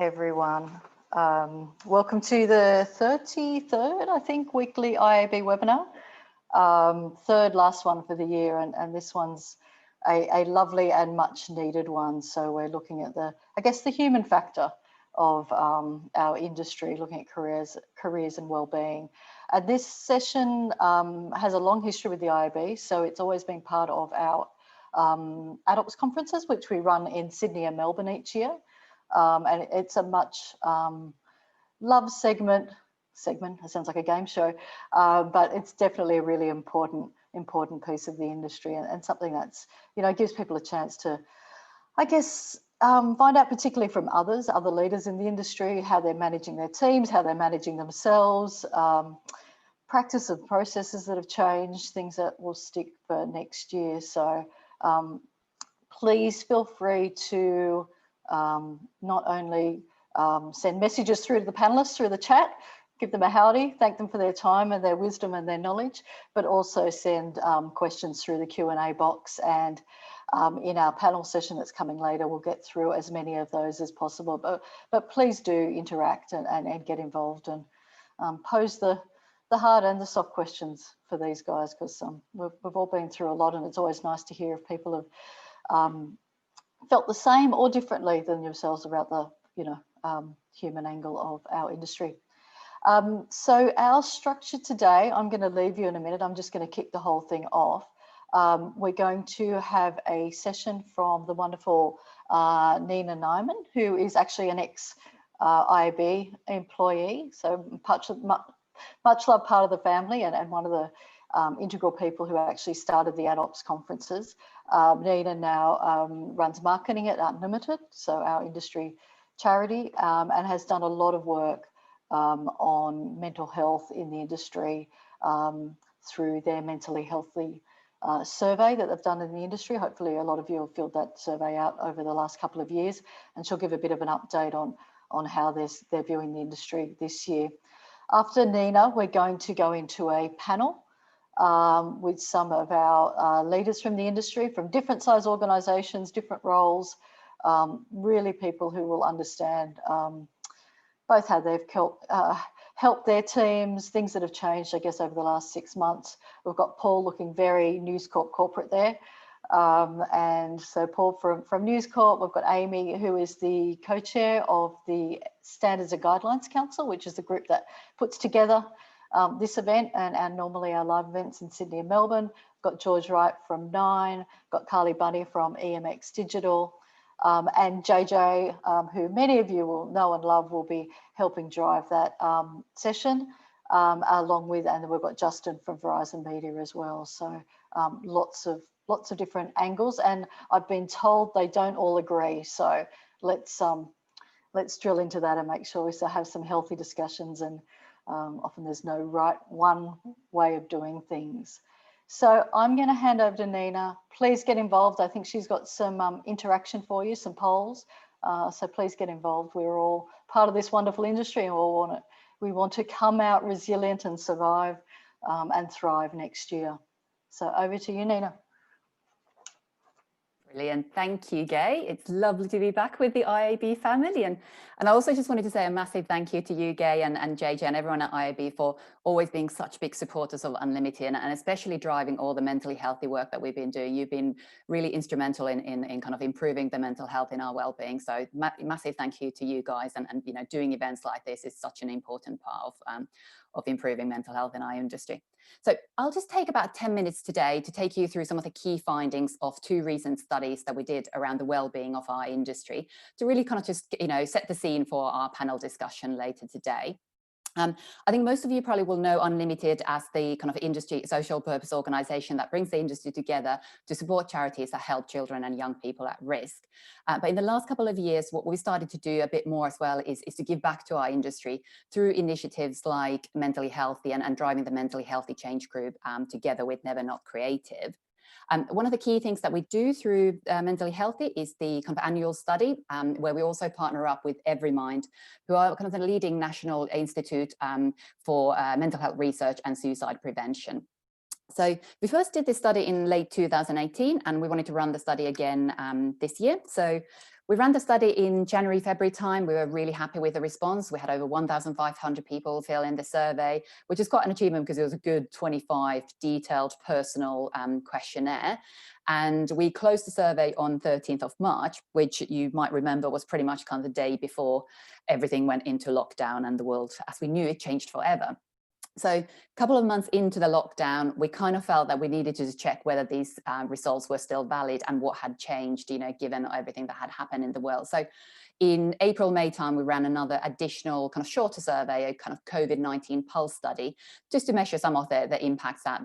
Everyone. Welcome to the 33rd, I think, weekly IAB webinar. Third last one for the year, and this one's a lovely and much needed one. So we're looking at the human factor of our industry, looking at careers and well-being. And this session has a long history with the IAB, so it's always been part of our AdOps conferences, which we run in Sydney and Melbourne each year. And it's a much loved segment, it sounds like a game show, but it's definitely a really important piece of the industry, and something that's, gives people a chance to, find out particularly from other leaders in the industry, how they're managing their teams, how they're managing themselves, practice of processes that have changed, things that will stick for next year. So please feel free to not only send messages through to the panelists through the chat, give them a howdy, thank them for their time and their wisdom and their knowledge, but also send questions through the Q&A box. And in our panel session that's coming later, we'll get through as many of those as possible. But please do interact and get involved and pose the hard and the soft questions for these guys, because we've all been through a lot, and it's always nice to hear if people have felt the same or differently than yourselves about the human angle of our industry. So our structure today, I'm going to leave you in a minute. I'm just going to kick the whole thing off. We're going to have a session from the wonderful Nyman, who is actually an ex-IAB employee, so much loved part of the family, and one of the integral people who actually started the AdOps conferences. Nina now runs marketing at UnLtd, so our industry charity, and has done a lot of work on mental health in the industry through their mentally healthy survey that they've done in the industry. Hopefully a lot of you have filled that survey out over the last couple of years, and she'll give a bit of an update on how they're viewing the industry this year. After Nina, we're going to go into a panel with some of our leaders from the industry, from different size organisations, different roles, really people who will understand both how they've helped their teams, things that have changed, I guess, over the last 6 months. We've got Paul looking very News Corp corporate there. And so Paul from News Corp, we've got Amy, who is the co-chair of the Standards and Guidelines Council, which is the group that puts together this event and normally our live events in Sydney and Melbourne. We've got George Wright from Nyman, got Carly Bunny from EMX Digital, and JJ, who many of you will know and love, will be helping drive that session, along with, and then we've got Justin from Verizon Media as well. So lots of different angles, and I've been told they don't all agree. So let's drill into that and make sure we still have some healthy discussions, and often there's no right one way of doing things. So I'm going to hand over to Nina. Please get involved. I think she's got some interaction for you, some polls. So please get involved. We're all part of this wonderful industry, and we want to come out resilient and survive and thrive next year. So over to you, Nina. Brilliant. Thank you, Gay. It's lovely to be back with the IAB family. And I also just wanted to say a massive thank you to you, Gay, and JJ and everyone at IAB for always being such big supporters of UnLtd, and especially driving all the mentally healthy work that we've been doing. You've been really instrumental in kind of improving the mental health in our well-being. So massive thank you to you guys. And doing events like this is such an important part of improving mental health in our industry. So I'll just take about 10 minutes today to take you through some of the key findings of 2 recent studies that we did around the well-being of our industry, to really kind of just, set the scene for our panel discussion later today. I think most of you probably will know UnLtd as the kind of industry social purpose organisation that brings the industry together to support charities that help children and young people at risk. But in the last couple of years, what we started to do a bit more as well is to give back to our industry through initiatives like Mentally Healthy and driving the Mentally Healthy Change Group together with Never Not Creative. One of the key things that we do through Mentally Healthy is the kind of annual study, where we also partner up with EveryMind, who are kind of the leading national institute for mental health research and suicide prevention. So we first did this study in late 2018, and we wanted to run the study again this year. So We ran the study in January, February time. We were really happy with the response. We had over 1,500 people fill in the survey, which is quite an achievement because it was a good 25 detailed personal questionnaire. And we closed the survey on 13th of March, which you might remember was pretty much kind of the day before everything went into lockdown and the world, as we knew it, changed forever. So a couple of months into the lockdown, we kind of felt that we needed to check whether these results were still valid and what had changed, you know, given everything that had happened in the world. So in April, May time, we ran another additional kind of shorter survey, a kind of COVID-19 pulse study, just to measure some of the impacts that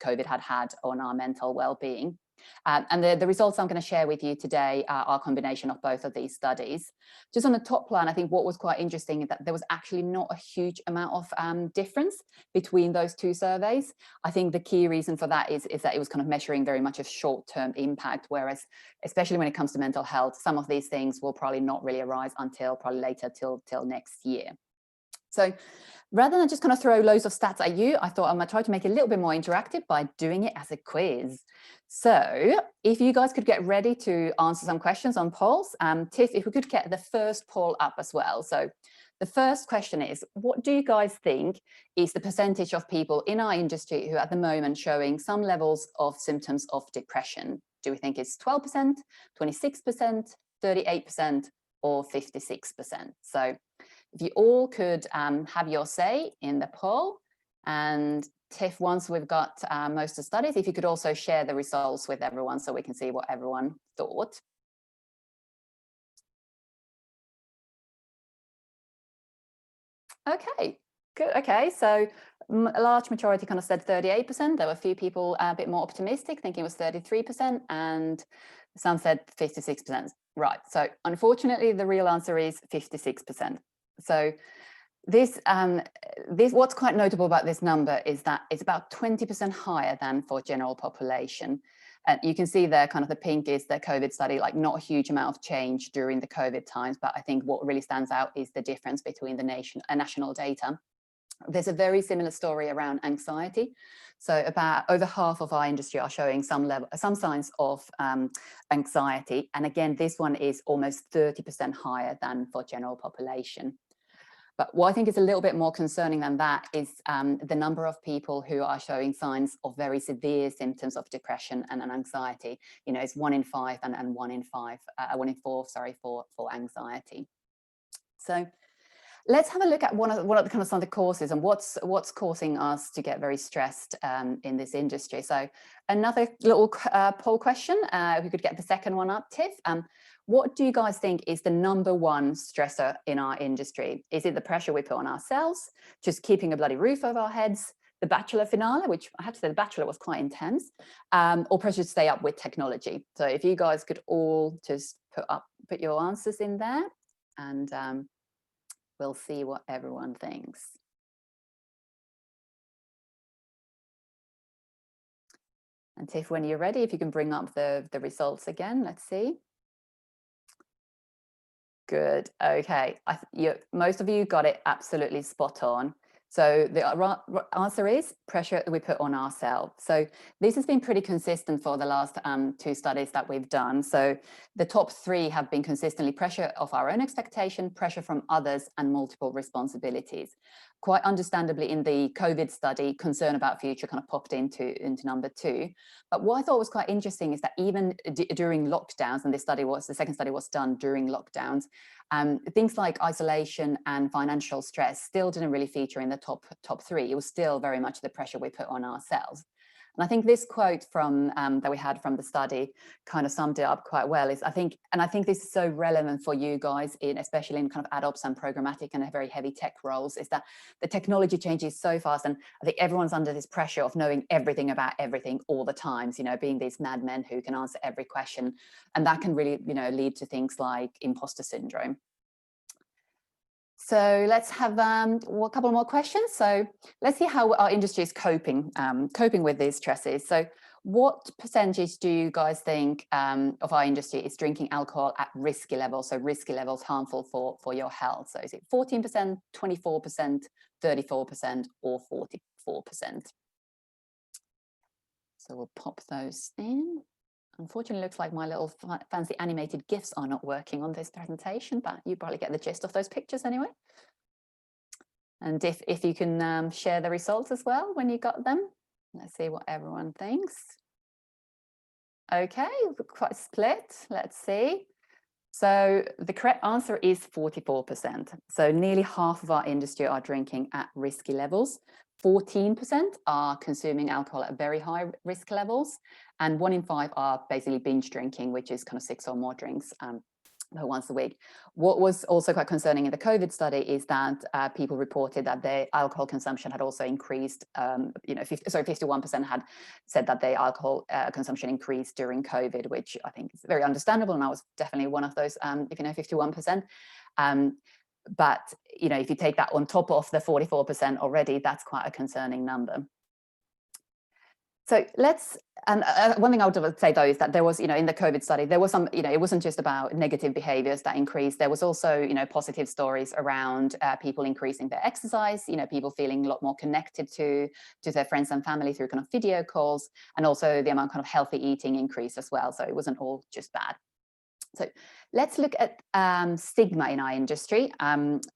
COVID had on our mental well-being. And the results I'm going to share with you today are a combination of both of these studies. Just on the top line, I think what was quite interesting is that there was actually not a huge amount of difference between those two surveys. I think the key reason for that is that it was kind of measuring very much a short-term impact, whereas especially when it comes to mental health, some of these things will probably not really arise until probably later till next year. So rather than just kind of throw loads of stats at you, I thought I'm going to try to make it a little bit more interactive by doing it as a quiz. So if you guys could get ready to answer some questions on polls, Tiff, if we could get the first poll up as well. So the first question is, what do you guys think is the percentage of people in our industry who are at the moment showing some levels of symptoms of depression? Do we think it's 12%, 26%, 38%, or 56%? So if you all could have your say in the poll. And Tiff, once we've got most of the studies, if you could also share the results with everyone so we can see what everyone thought. Okay, good. Okay, so a large majority kind of said 38%. There were a few people a bit more optimistic, thinking it was 33%, and some said 56%. Right, so unfortunately, the real answer is 56%. So this what's quite notable about this number is that it's about 20% higher than for general population. And you can see there kind of the pink is the COVID study, like not a huge amount of change during the COVID times, but I think what really stands out is the difference between the national data. There's a very similar story around anxiety. So about over half of our industry are showing some signs of anxiety. And again, this one is almost 30% higher than for general population. But what I think is a little bit more concerning than that is the number of people who are showing signs of very severe symptoms of depression and anxiety. You know, it's 1 in 5 and 1 in 4, sorry, for anxiety. So let's have a look at one of the kind of some of the causes and what's causing us to get very stressed in this industry. So another little poll question, if we could get the second one up, Tiff. What do you guys think is the #1 stressor in our industry? Is it the pressure we put on ourselves, just keeping a bloody roof over our heads, the Bachelor finale, which I have to say the Bachelor was quite intense, or pressure to stay up with technology? So if you guys could all just put your answers in there, and we'll see what everyone thinks. And Tiff, when you're ready, if you can bring up the results again, let's see. Good. Okay. Most of you got it absolutely spot on. So the answer is pressure that we put on ourselves. So this has been pretty consistent for the last 2 studies that we've done. So the top 3 have been consistently pressure of our own expectation, pressure from others, and multiple responsibilities. Quite understandably, in the COVID study, concern about future kind of popped into #2. But what I thought was quite interesting is that even during lockdowns, and the second study was done during lockdowns, things like isolation and financial stress still didn't really feature in the top 3. It was still very much the pressure we put on ourselves. And I think this quote from that we had from the study kind of summed it up quite well. I think this is so relevant for you guys, especially in kind of AdOps and programmatic and very heavy tech roles, is that the technology changes so fast, and I think everyone's under this pressure of knowing everything about everything all the times. You know, being these madmen who can answer every question, and that can really, you know, lead to things like imposter syndrome. So let's have a couple more questions. So let's see how our industry is coping with these stresses. So what percentage do you guys think of our industry is drinking alcohol at risky levels? So risky levels harmful for your health. So is it 14%, 24%, 34%, or 44%? So we'll pop those in. Unfortunately, looks like my little fancy animated GIFs are not working on this presentation, but you probably get the gist of those pictures anyway. And if you can share the results as well when you got them. Let's see what everyone thinks. Okay, quite split. Let's see. So the correct answer is 44%. So nearly half of our industry are drinking at risky levels. 14% are consuming alcohol at very high risk levels. And 1 in 5 are basically binge drinking, which is kind of 6 or more drinks once a week. What was also quite concerning in the COVID study is that people reported that their alcohol consumption had also increased. 51% had said that their alcohol consumption increased during COVID, which I think is very understandable. And I was definitely one of those, 51%. But, if you take that on top of the 44% already, that's quite a concerning number. So one thing I would say though is that there was, in the COVID study, there was some, it wasn't just about negative behaviors that increased. There was also, positive stories around people increasing their exercise, people feeling a lot more connected to their friends and family through kind of video calls, and also the amount kind of healthy eating increased as well. So it wasn't all just bad. So let's look at stigma in our industry.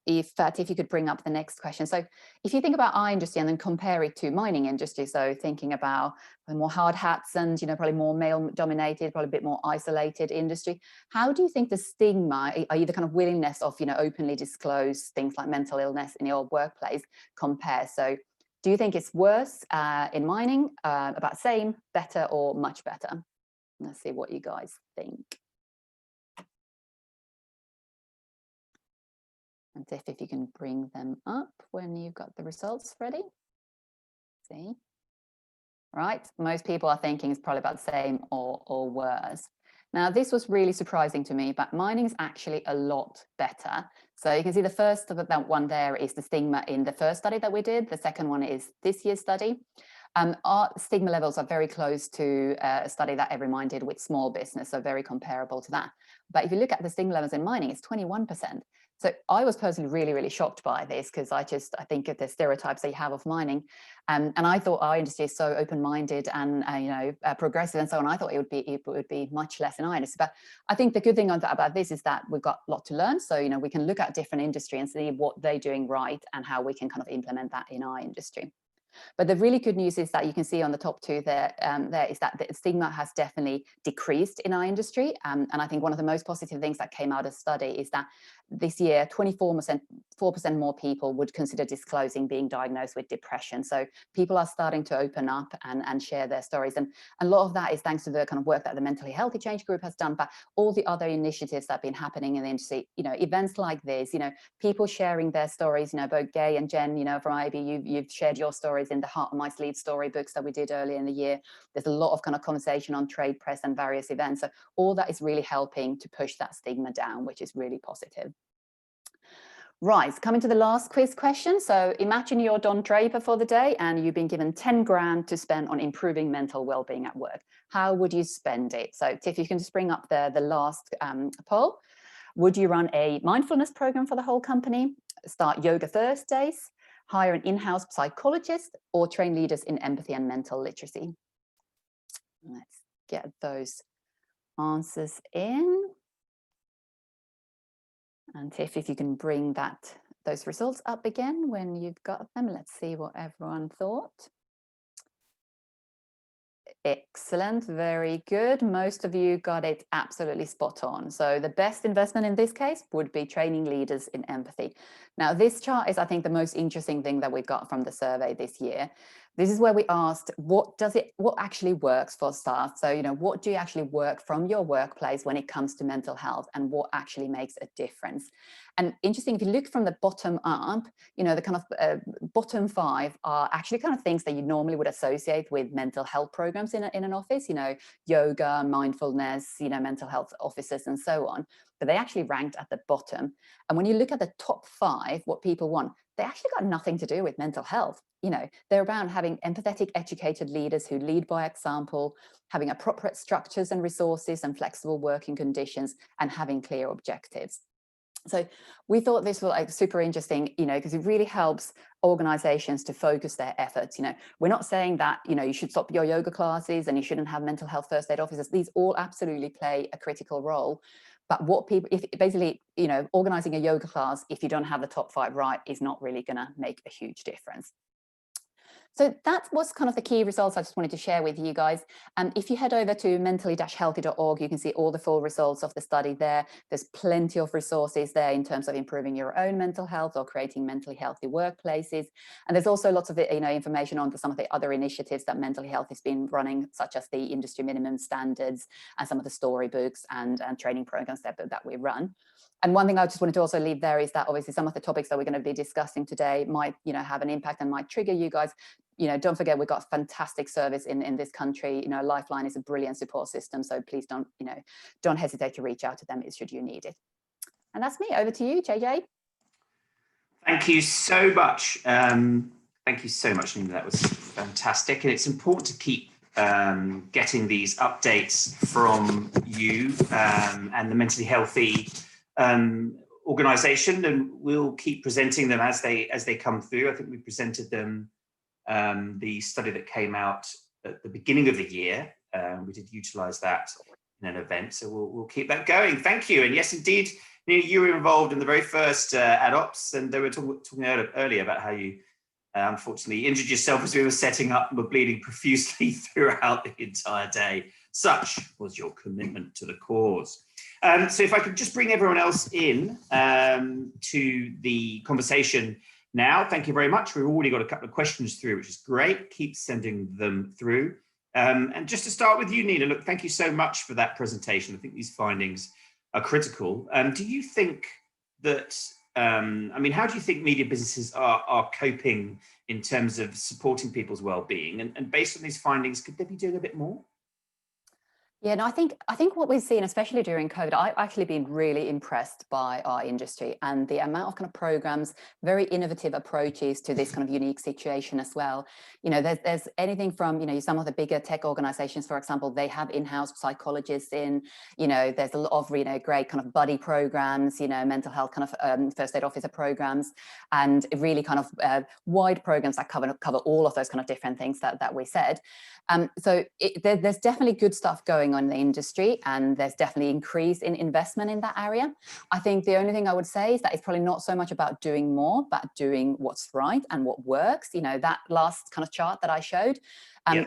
If you could bring up the next question. So if you think about our industry and then compare it to mining industry, so thinking about the more hard hats and probably more male dominated, probably a bit more isolated industry, how do you think the stigma, i.e. the kind of willingness of openly disclose things like mental illness in your workplace compares? So do you think it's worse in mining, about same, better, or much better? Let's see what you guys think. And if you can bring them up when you've got the results ready. See, right? Most people are thinking it's probably about the same or worse. Now, this was really surprising to me, but mining is actually a lot better. So you can see the first of that one there is the stigma in the first study that we did. The second one is this year's study. Our stigma levels are very close to a study that Everymind did with small business, so very comparable to that. But if you look at the stigma levels in mining, it's 21%. So I was personally really, really shocked by this because I think of the stereotypes that you have of mining. And I thought our industry is so open-minded and progressive and so on. I thought it would be much less in our industry. But I think the good thing about this is that we've got a lot to learn. So we can look at different industry and see what they're doing right and how we can kind of implement that in our industry. But the really good news is that you can see on the top two there is that the stigma has definitely decreased in our industry. And I think one of the most positive things that came out of the study is that this year, 4% more people would consider disclosing being diagnosed with depression. So people are starting to open up and share their stories. And a lot of that is thanks to the kind of work that the Mentally Healthy Change Group has done, but all the other initiatives that have been happening in the industry, events like this, people sharing their stories, both Gay and Jen, from IAB, you've shared your stories in the Heart on My Sleeve storybooks that we did earlier in the year. There's a lot of kind of conversation on trade press and various events. So all that is really helping to push that stigma down, which is really positive. Right, coming to the last quiz question. So imagine you're Don Draper for the day and you've been given 10 grand to spend on improving mental well-being at work. How would you spend it? So Tiff, you can just bring up the last poll. Would you run a mindfulness program for the whole company, start yoga Thursdays, hire an in-house psychologist, or train leaders in empathy and mental literacy? Let's get those answers in. And Tiff, if you can bring those results up again when you've got them. Let's see what everyone thought. Excellent, very good. Most of you got it absolutely spot on. So the best investment in this case would be training leaders in empathy. Now, this chart is, I think, the most interesting thing that we got from the survey this year. This is where we asked, what actually works for staff? So, what do you actually work from your workplace when it comes to mental health, and what actually makes a difference? And interesting, if you look from the bottom up, the kind of bottom 5 are actually kind of things that you normally would associate with mental health programs in an office, yoga, mindfulness, mental health officers and so on. But they actually ranked at the bottom. And when you look at the top 5, what people want, they actually got nothing to do with mental health. They're about having empathetic, educated leaders who lead by example, having appropriate structures and resources and flexible working conditions, and having clear objectives. So we thought this was super interesting, because it really helps organizations to focus their efforts. You know, we're not saying that, you know, you should stop your yoga classes and you shouldn't have mental health first aid officers. These all absolutely play a critical role. But what people, if basically, you know, organizing a yoga class, if you don't have the top 5 right, is not really going to make a huge difference. So that was kind of the key results I just wanted to share with you guys. If you head over to mentally-healthy.org, you can see all the full results of the study there. There's plenty of resources there in terms of improving your own mental health or creating mentally healthy workplaces. And there's also lots of, you know, information on some of the other initiatives that mental health has been running, such as the industry minimum standards and some of the storybooks and training programs that we run. And one thing I just wanted to also leave there is that obviously some of the topics that we're going to be discussing today might, you know, have an impact and might trigger you guys. You know, don't forget, we've got fantastic service in this country. You know, Lifeline is a brilliant support system. So please don't, you know, don't hesitate to reach out to them should you need it. And that's me. Over to you, JJ. Thank you so much. Thank you so much, Nyman. That was fantastic. And it's important to keep getting these updates from you and the Mentally Healthy organization, and we'll keep presenting them as they come through. I think we presented them the study that came out at the beginning of the year. We did utilize that in an event, so we'll keep that going. Thank you. And yes, indeed, you were involved in the very first AdOps, and they were talking earlier about how you unfortunately injured yourself as we were setting up and were bleeding profusely throughout the entire day. Such was your commitment to the cause. So if I could just bring everyone else in to the conversation now. Thank you very much. We've already got a couple of questions through, which is great. Keep sending them through. And just to start with you, Nina, look, thank you so much for that presentation. I think these findings are critical. Do you think that, I mean, how do you think media businesses are coping in terms of supporting people's well-being? And based on these findings, could they be doing a bit more? Yeah, no, I think what we've seen, especially during COVID, I've actually been really impressed by our industry and the amount of kind of programs, very innovative approaches to this kind of unique situation as well. You know, there's anything from, you know, some of the bigger tech organizations, for example, they have in-house psychologists in, you know, there's a lot of, you know, great kind of buddy programs, you know, mental health kind of first aid officer programs, and really kind of wide programs that cover all of those kind of different things that we said. So there's definitely good stuff going on in the industry, and there's definitely increase in investment in that area. I think the only thing I would say is that it's probably not so much about doing more, but doing what's right and what works. You know, that last kind of chart that I showed.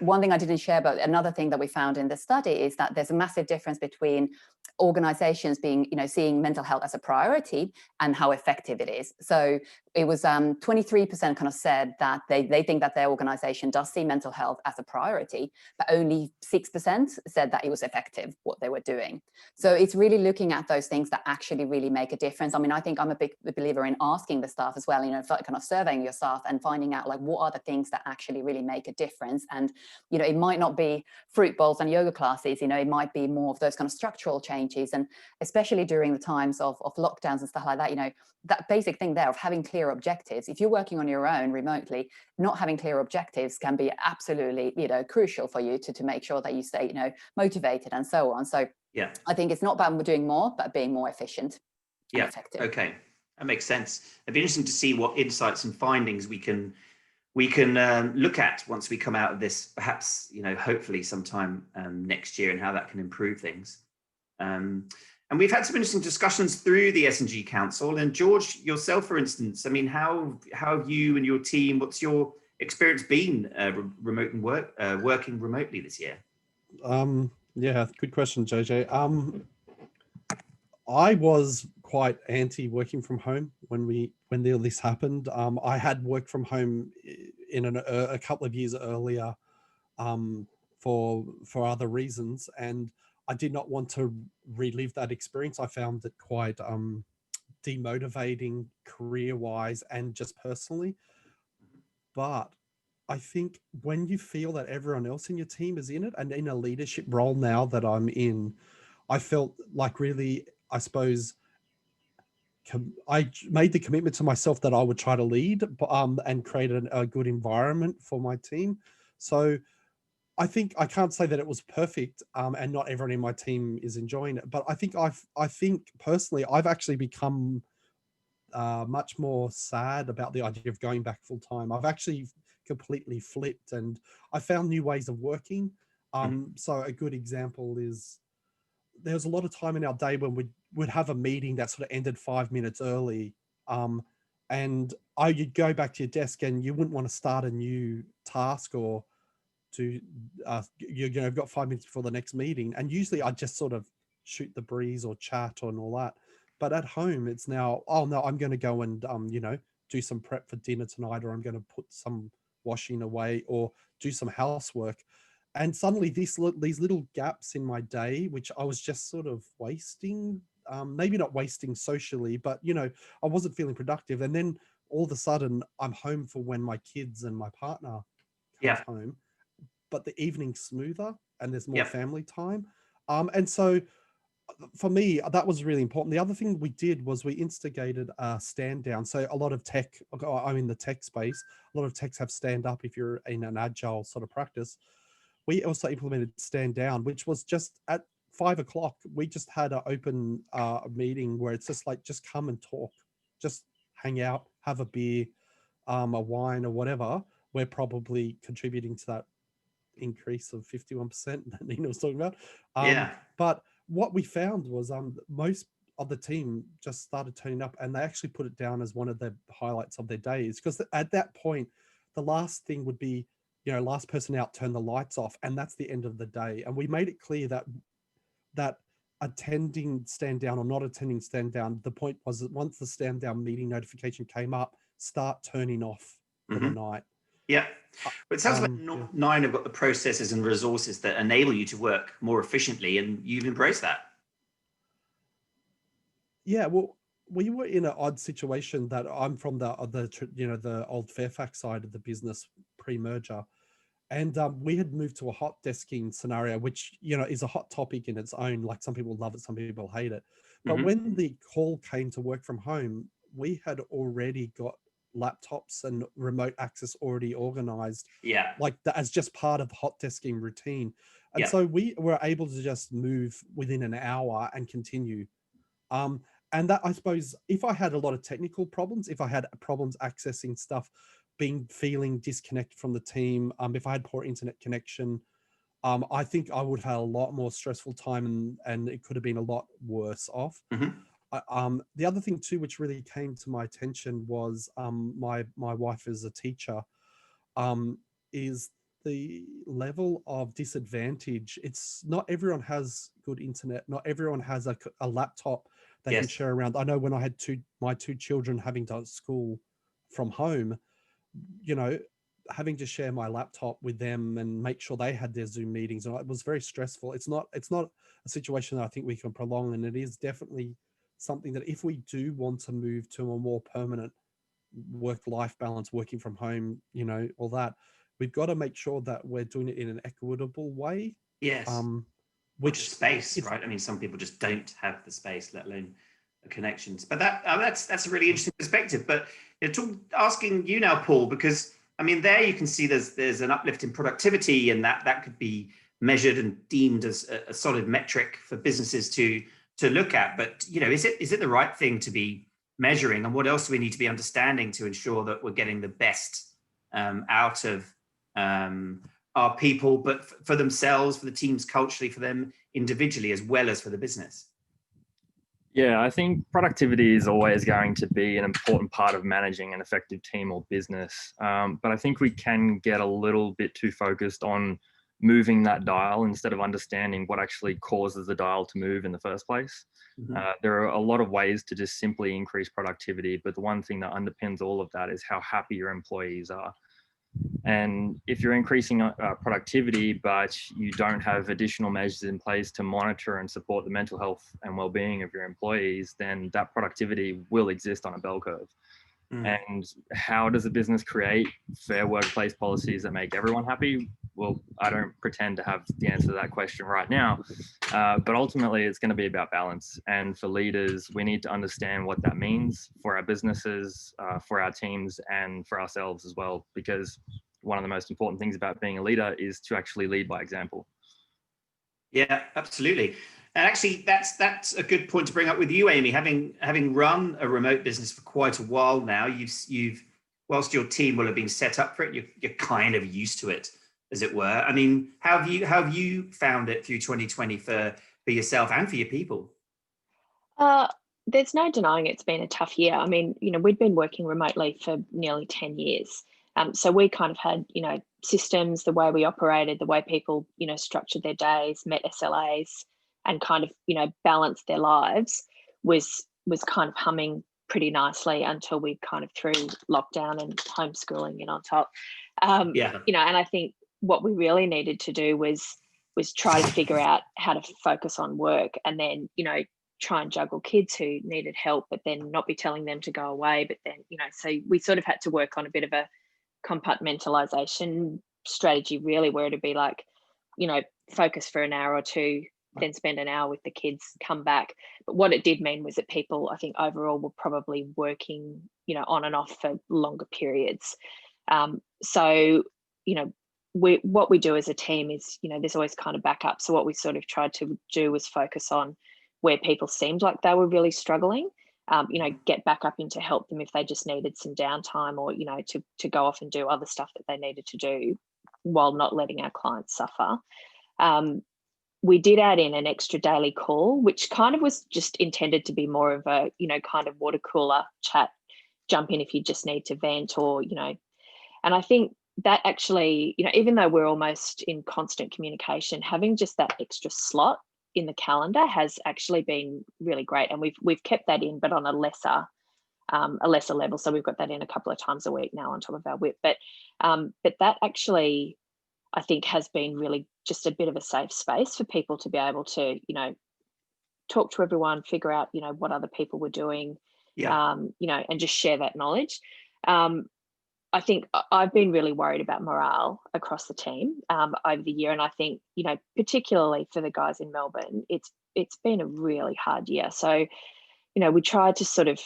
One thing I didn't share, but another thing that we found in the study is that there's a massive difference between organizations being, you know, seeing mental health as a priority and how effective it is. So it was 23% kind of said that they think that their organization does see mental health as a priority, but only 6% said that it was effective, what they were doing. So it's really looking at those things that actually really make a difference. I mean, I think I'm a big believer in asking the staff as well, you know, kind of surveying your staff and finding out like what are the things that actually really make a difference. And, you know, it might not be fruit bowls and yoga classes, you know, it might be more of those kind of structural changes. And especially during the times of lockdowns and stuff like that, you know, that basic thing there of having clear objectives. If you're working on your own remotely, not having clear objectives can be absolutely, you know, crucial for you to make sure that you stay, you know, motivated and so on. So yeah, I think it's not about doing more, but being more efficient and effective. Okay, that makes sense. It'd be interesting to see what insights and findings we can look at once we come out of this, perhaps, you know, hopefully sometime next year, and how that can improve things. And we've had some interesting discussions through the S&G Council. And George, yourself, for instance, I mean, how have you and your team, what's your experience been working remotely this year? Yeah, good question, JJ. I was quite anti working from home when all this happened. I had worked from home in a couple of years earlier for other reasons, and I did not want to relive that experience. I found it quite demotivating career-wise and just personally. But I think when you feel that everyone else in your team is in it, and in a leadership role now that I'm in, I felt like really, I suppose, I made the commitment to myself that I would try to lead and create a good environment for my team. So I think I can't say that it was perfect, and not everyone in my team is enjoying it. But I think personally, I've actually become much more sad about the idea of going back full time. I've actually completely flipped, and I found new ways of working. So a good example is there was a lot of time in our day when we'd have a meeting that sort of ended 5 minutes early. And you'd go back to your desk and you wouldn't want to start a new task or to, you've got 5 minutes before the next meeting. And usually I'd just sort of shoot the breeze or chat and all that. But at home, it's now, oh no, I'm going to go and, do some prep for dinner tonight, or I'm going to put some washing away or do some housework. And suddenly these little gaps in my day, which I was just sort of wasting, maybe not wasting socially, but, I wasn't feeling productive. And then all of a sudden I'm home for when my kids and my partner comes home, but the evening's smoother and there's more family time. And so for me, that was really important. The other thing we did was we instigated a stand down. So a lot of tech, I'm in the tech space, a lot of techs have stand up if you're in an agile sort of practice. We also implemented stand down, which was just at 5 o'clock. We just had an open meeting where it's just like, just come and talk, just hang out, have a beer, a wine or whatever. We're probably contributing to that increase of 51% that Nina was talking about. But what we found was most of the team just started turning up, and they actually put it down as one of the highlights of their days, because at that point, the last thing would be, last person out, turn the lights off, and that's the end of the day. And we made it clear that attending stand down or not attending stand down, the point was that once the stand down meeting notification came up, start turning off for the night. Yeah. But it sounds like Nine have got the processes and resources that enable you to work more efficiently, and you've embraced that. Yeah, well, we were in an odd situation that I'm from the old Fairfax side of the business pre-merger. And we had moved to a hot desking scenario, which, is a hot topic in its own. Like, some people love it, some people hate it. But when the call came to work from home, we had already got laptops and remote access already organized, like as just part of the hot desking routine. And so we were able to just move within an hour and continue. And that, I suppose, if I had a lot of technical problems, if I had problems accessing stuff, feeling disconnected from the team, if I had poor internet connection, I think I would have had a lot more stressful time, and it could have been a lot worse off. The other thing too, which really came to my attention, was my wife is a teacher, is the level of disadvantage. It's not everyone has good internet. Not everyone has a laptop they can share around. I know when I had my two children having to school from home, having to share my laptop with them and make sure they had their Zoom meetings, and it was very stressful. It's not a situation that I think we can prolong, and it is definitely something that if we do want to move to a more permanent work-life balance, working from home, all that, we've got to make sure that we're doing it in an equitable way. Which space, right? I mean, some people just don't have the space, let alone the connections. But that's a really interesting perspective. But asking you now, Paul, because I mean, there you can see there's an uplift in productivity, and that could be measured and deemed as a solid metric for businesses to look at. But is it the right thing to be measuring, and what else do we need to be understanding to ensure that we're getting the best out of our people, but for themselves, for the teams culturally, for them individually, as well as for the business? Yeah, I think productivity is always going to be an important part of managing an effective team or business. But I think we can get a little bit too focused on moving that dial instead of understanding what actually causes the dial to move in the first place. There are a lot of ways to just simply increase productivity, but the one thing that underpins all of that is how happy your employees are. And if you're increasing productivity, but you don't have additional measures in place to monitor and support the mental health and well-being of your employees, then that productivity will exist on a bell curve. And how does a business create fair workplace policies that make everyone happy? Well, I don't pretend to have the answer to that question right now, but ultimately it's going to be about balance. And for leaders, we need to understand what that means for our businesses, for our teams, and for ourselves as well, because one of the most important things about being a leader is to actually lead by example. Yeah, absolutely. And actually, that's a good point to bring up with you, Amy. Having run a remote business for quite a while now, you've whilst your team will have been set up for it, you're kind of used to it, as it were. I mean, how have you found it through 2020 for yourself and for your people? There's no denying it's been a tough year. I mean, we'd been working remotely for nearly 10 years. So we kind of had, systems, the way we operated, the way people, structured their days, met SLAs, and kind of, balanced their lives was kind of humming pretty nicely until we kind of threw lockdown and homeschooling in on top. And I think what we really needed to do was try to figure out how to focus on work, and then, try and juggle kids who needed help, but then not be telling them to go away. But then, so we sort of had to work on a bit of a compartmentalization strategy, really, where it'd be like, focus for an hour or two, then spend an hour with the kids, come back. But what it did mean was that people, I think overall, were probably working, on and off for longer periods. So, what we do as a team is, there's always kind of backup. So what we sort of tried to do was focus on where people seemed like they were really struggling, get back up in to help them if they just needed some downtime, or, to go off and do other stuff that they needed to do while not letting our clients suffer. We did add in an extra daily call, which kind of was just intended to be more of a, kind of water cooler chat, jump in if you just need to vent, or, and I think that actually, even though we're almost in constant communication, having just that extra slot in the calendar has actually been really great. And we've kept that in, but on a lesser level. So we've got that in a couple of times a week now on top of our WIP. But that actually, I think, has been really just a bit of a safe space for people to be able to, talk to everyone, figure out, what other people were doing, and just share that knowledge. I think I've been really worried about morale across the team over the year. And I think, particularly for the guys in Melbourne, it's been a really hard year. So, we tried to sort of,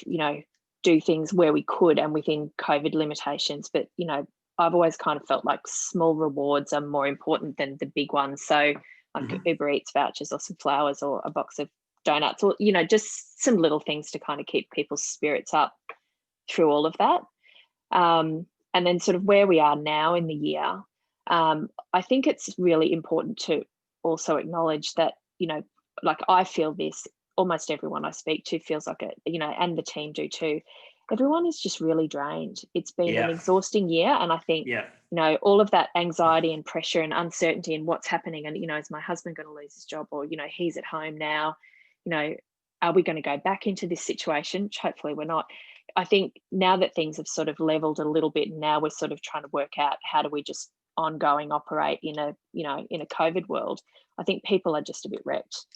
do things where we could and within COVID limitations. But, I've always kind of felt like small rewards are more important than the big ones. So like Uber Eats vouchers or some flowers or a box of donuts, or, just some little things to kind of keep people's spirits up through all of that. And then sort of where we are now in the year, I think it's really important to also acknowledge that, like I feel this, almost everyone I speak to feels like it, and the team do too. Everyone is just really drained. It's been an exhausting year. And I think, all of that anxiety and pressure and uncertainty and what's happening. And, is my husband going to lose his job, or, he's at home now, are we going to go back into this situation? Which hopefully we're not. I think now that things have sort of leveled a little bit, and now we're sort of trying to work out how do we just ongoing operate in a, in a COVID world. I think people are just a bit wrecked.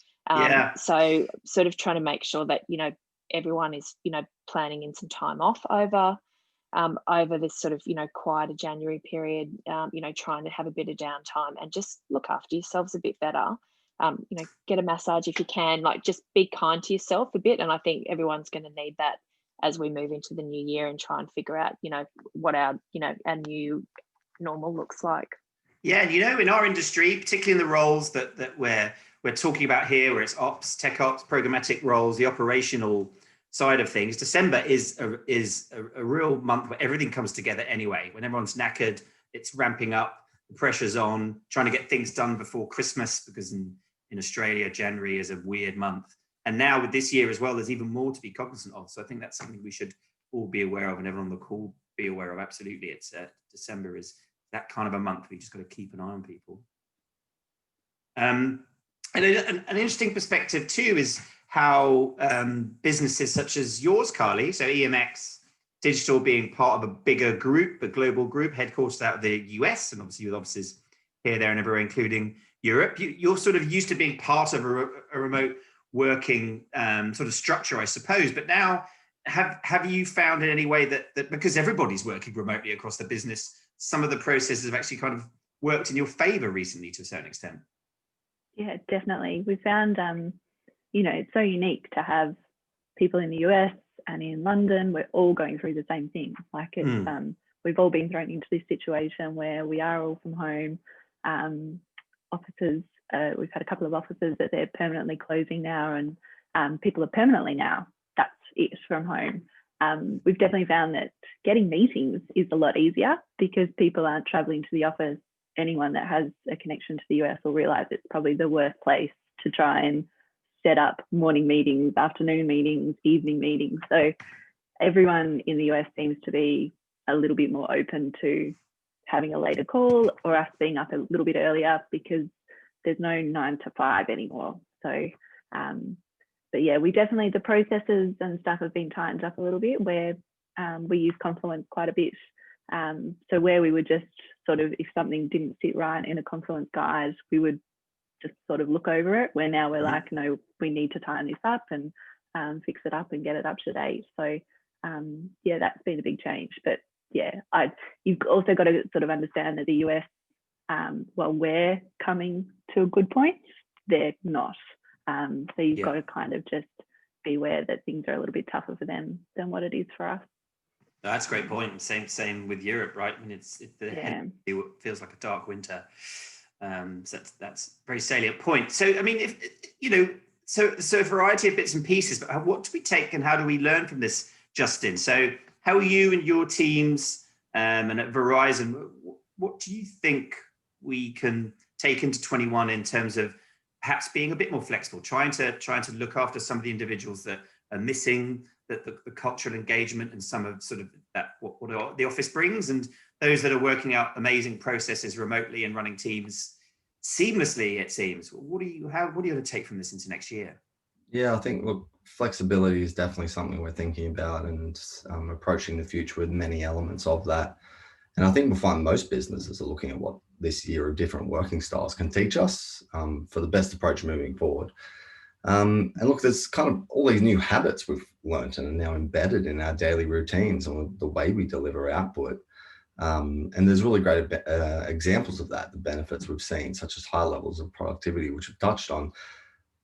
So sort of trying to make sure that, everyone is, planning in some time off over this sort of, quieter January period, trying to have a bit of downtime and just look after yourselves a bit better. Get a massage if you can, like just be kind to yourself a bit. And I think everyone's going to need that as we move into the new year and try and figure out, what our new normal looks like. Yeah, and in our industry, particularly in the roles that we're talking about here, where it's ops, TechOps, programmatic roles, the operational side of things, December is a real month where everything comes together anyway. When everyone's knackered, it's ramping up, the pressure's on, trying to get things done before Christmas, because in Australia, January is a weird month. And now with this year as well, there's even more to be cognizant of. So I think that's something we should all be aware of, and everyone on the call be aware of. Absolutely. It's December is that kind of a month. We just got to keep an eye on people. And an interesting perspective too is how businesses such as yours, Carly, so EMX Digital being part of a bigger group, a global group headquartered out of the US, and obviously with offices here, there and everywhere, including Europe. You're sort of used to being part of a remote working sort of structure, I suppose. But now, have you found in any way that because everybody's working remotely across the business, some of the processes have actually kind of worked in your favor recently to a certain extent? Yeah, definitely. We found, it's so unique to have people in the US and in London. We're all going through the same thing. Like it's, we've all been thrown into this situation where we are all from home. Offices we've had a couple of offices that they're permanently closing now, and people are permanently now. That's it from home. We've definitely found that getting meetings is a lot easier because people aren't traveling to the office. Anyone that has a connection to the US will realize it's probably the worst place to try and set up morning meetings, afternoon meetings, evening meetings. So everyone in the US seems to be a little bit more open to having a later call or us being up a little bit earlier because there's no 9 to 5 anymore. So, but yeah, we definitely, the processes and stuff have been tightened up a little bit where we use Confluence quite a bit. So where we would just sort of, if something didn't sit right in a Confluence guide, we would just sort of look over it, where now we're like, no, we need to tighten this up and fix it up and get it up to date. So yeah, that's been a big change. But yeah, you've also got to sort of understand that the US, well, we're coming to a good point, they're not. So you've got to kind of just be aware that things are a little bit tougher for them than what it is for us. That's a great point. Same with Europe, right? I mean, it feels like a dark winter. So that's a very salient point. So, I mean, if you know, so a variety of bits and pieces, but what do we take and how do we learn from this, Justin? So, how are you and your teams and at Verizon? What do you think we can take into 21 in terms of perhaps being a bit more flexible, trying to look after some of the individuals that are missing the cultural engagement and some of sort of that what the office brings, and those that are working out amazing processes remotely and running teams seamlessly, it seems. What are you going to take from this into next year? Yeah, I think, look, flexibility is definitely something we're thinking about and approaching the future with many elements of that. And I think we'll find most businesses are looking at what this year of different working styles can teach us for the best approach moving forward. And look, there's kind of all these new habits we've learned and are now embedded in our daily routines and the way we deliver output. And there's really great examples of that, the benefits we've seen, such as high levels of productivity, which we've touched on,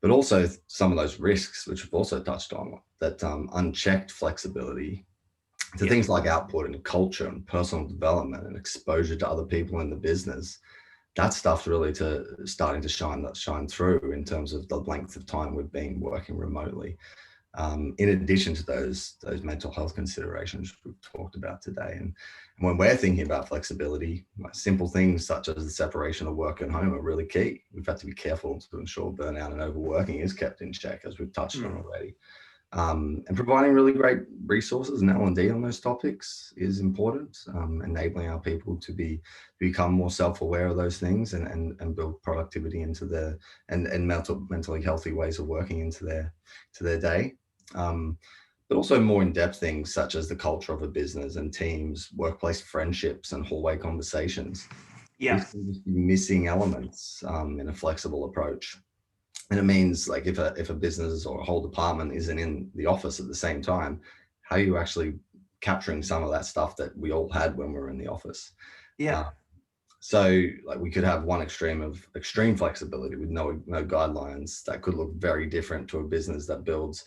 but also some of those risks, which we've also touched on, that unchecked flexibility to things like output and culture and personal development and exposure to other people in the business. That stuff's really starting to shine through in terms of the length of time we've been working remotely. In addition to those mental health considerations we've talked about today. And when we're thinking about flexibility, simple things such as the separation of work and home are really key. We've had to be careful to ensure burnout and overworking is kept in check, as we've touched on already. And providing really great resources and L&D on those topics is important, enabling our people to become more self-aware of those things and build productivity into and mentally healthy ways of working into their day. But also more in-depth things such as the culture of a business and teams, workplace friendships and hallway conversations. These can just be missing elements in a flexible approach. And it means, like, if a business or a whole department isn't in the office at the same time, how are you actually capturing some of that stuff that we all had when we were in the office? So, like, we could have one extreme of extreme flexibility with no guidelines that could look very different to a business that builds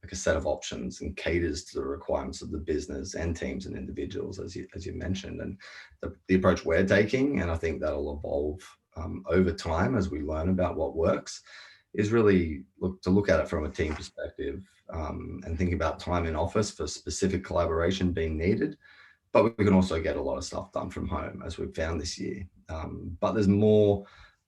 like a set of options and caters to the requirements of the business and teams and individuals, as you mentioned. And the approach we're taking, and I think that'll evolve over time as we learn about what works, is really look at it from a team perspective and think about time in office for specific collaboration being needed. But we can also get a lot of stuff done from home, as we've found this year. But there's more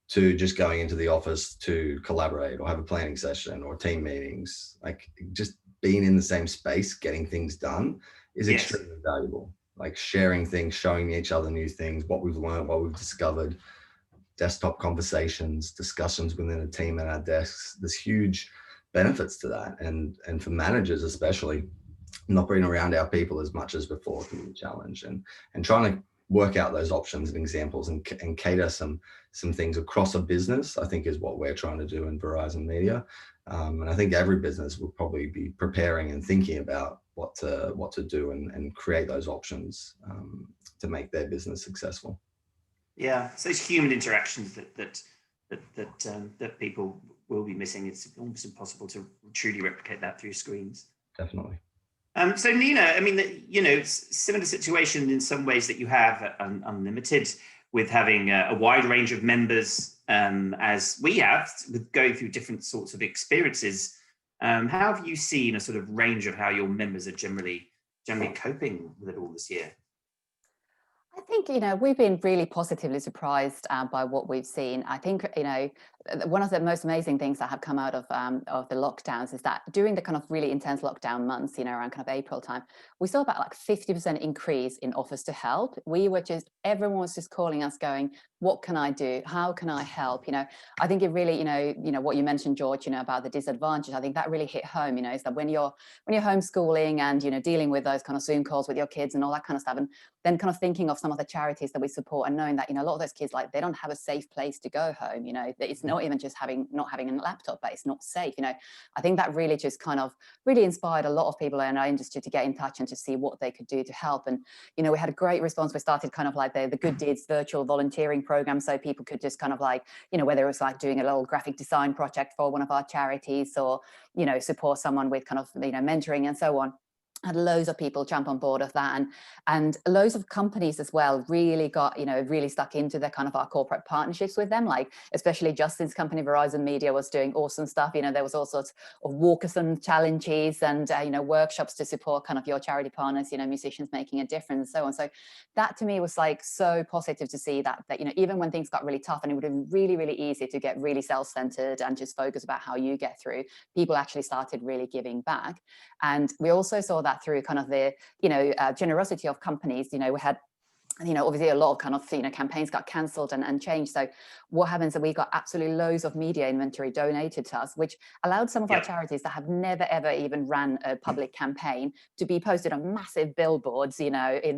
to just going into the office to collaborate or have a planning session or team meetings. Like, just being in the same space, getting things done is extremely valuable. Like, sharing things, showing each other new things, what we've learned, what we've discovered, desktop conversations, discussions within a team at our desks. There's huge benefits to that. And for managers especially, not being around our people as much as before can be a challenge, and trying to work out those options and examples and cater some things across a business, I think, is what we're trying to do in Verizon Media. And I think every business will probably be preparing and thinking about what to do and create those options to make their business successful. Yeah, so it's human interactions that people will be missing. It's almost impossible to truly replicate that through screens. Definitely. So Nina, I mean, similar situation in some ways that you have at UnLtd. with having a wide range of members, as we have, with going through different sorts of experiences. How have you seen a sort of range of how your members are generally coping with it all this year? I think, we've been really positively surprised by what we've seen. I think, one of the most amazing things that have come out of the lockdowns is that during the kind of really intense lockdown months, around kind of April time, we saw about like 50% increase in offers to help. Everyone was just calling us going, what can I do? How can I help? I think it really, what you mentioned, George, about the disadvantage, I think that really hit home, is that when you're homeschooling and, dealing with those kind of Zoom calls with your kids and all that kind of stuff, and then kind of thinking of some of the charities that we support and knowing that, a lot of those kids, like, they don't have a safe place to go home, it's not even just not having a laptop, but it's not safe, I think that really just kind of really inspired a lot of people in our industry to get in touch and to see what they could do to help. And, we had a great response. We started kind of like the Good Deeds virtual volunteering program, so people could just kind of like, whether it was like doing a little graphic design project for one of our charities or, support someone with kind of, mentoring and so on. Had loads of people jump on board of that, and loads of companies as well really got, really stuck into the kind of our corporate partnerships with them, like especially Justin's company, Verizon Media, was doing awesome stuff. There was all sorts of walkathon challenges and, workshops to support kind of your charity partners, musicians making a difference, so on. So that to me was like so positive to see that, even when things got really tough and it would have been really, really easy to get really self-centered and just focus about how you get through, people actually started really giving back. And we also saw that through kind of the, generosity of companies. We had, obviously a lot of kind of, campaigns got cancelled and changed. So what happens is we got absolutely loads of media inventory donated to us, which allowed some of our charities that have never, ever even ran a public campaign to be posted on massive billboards, in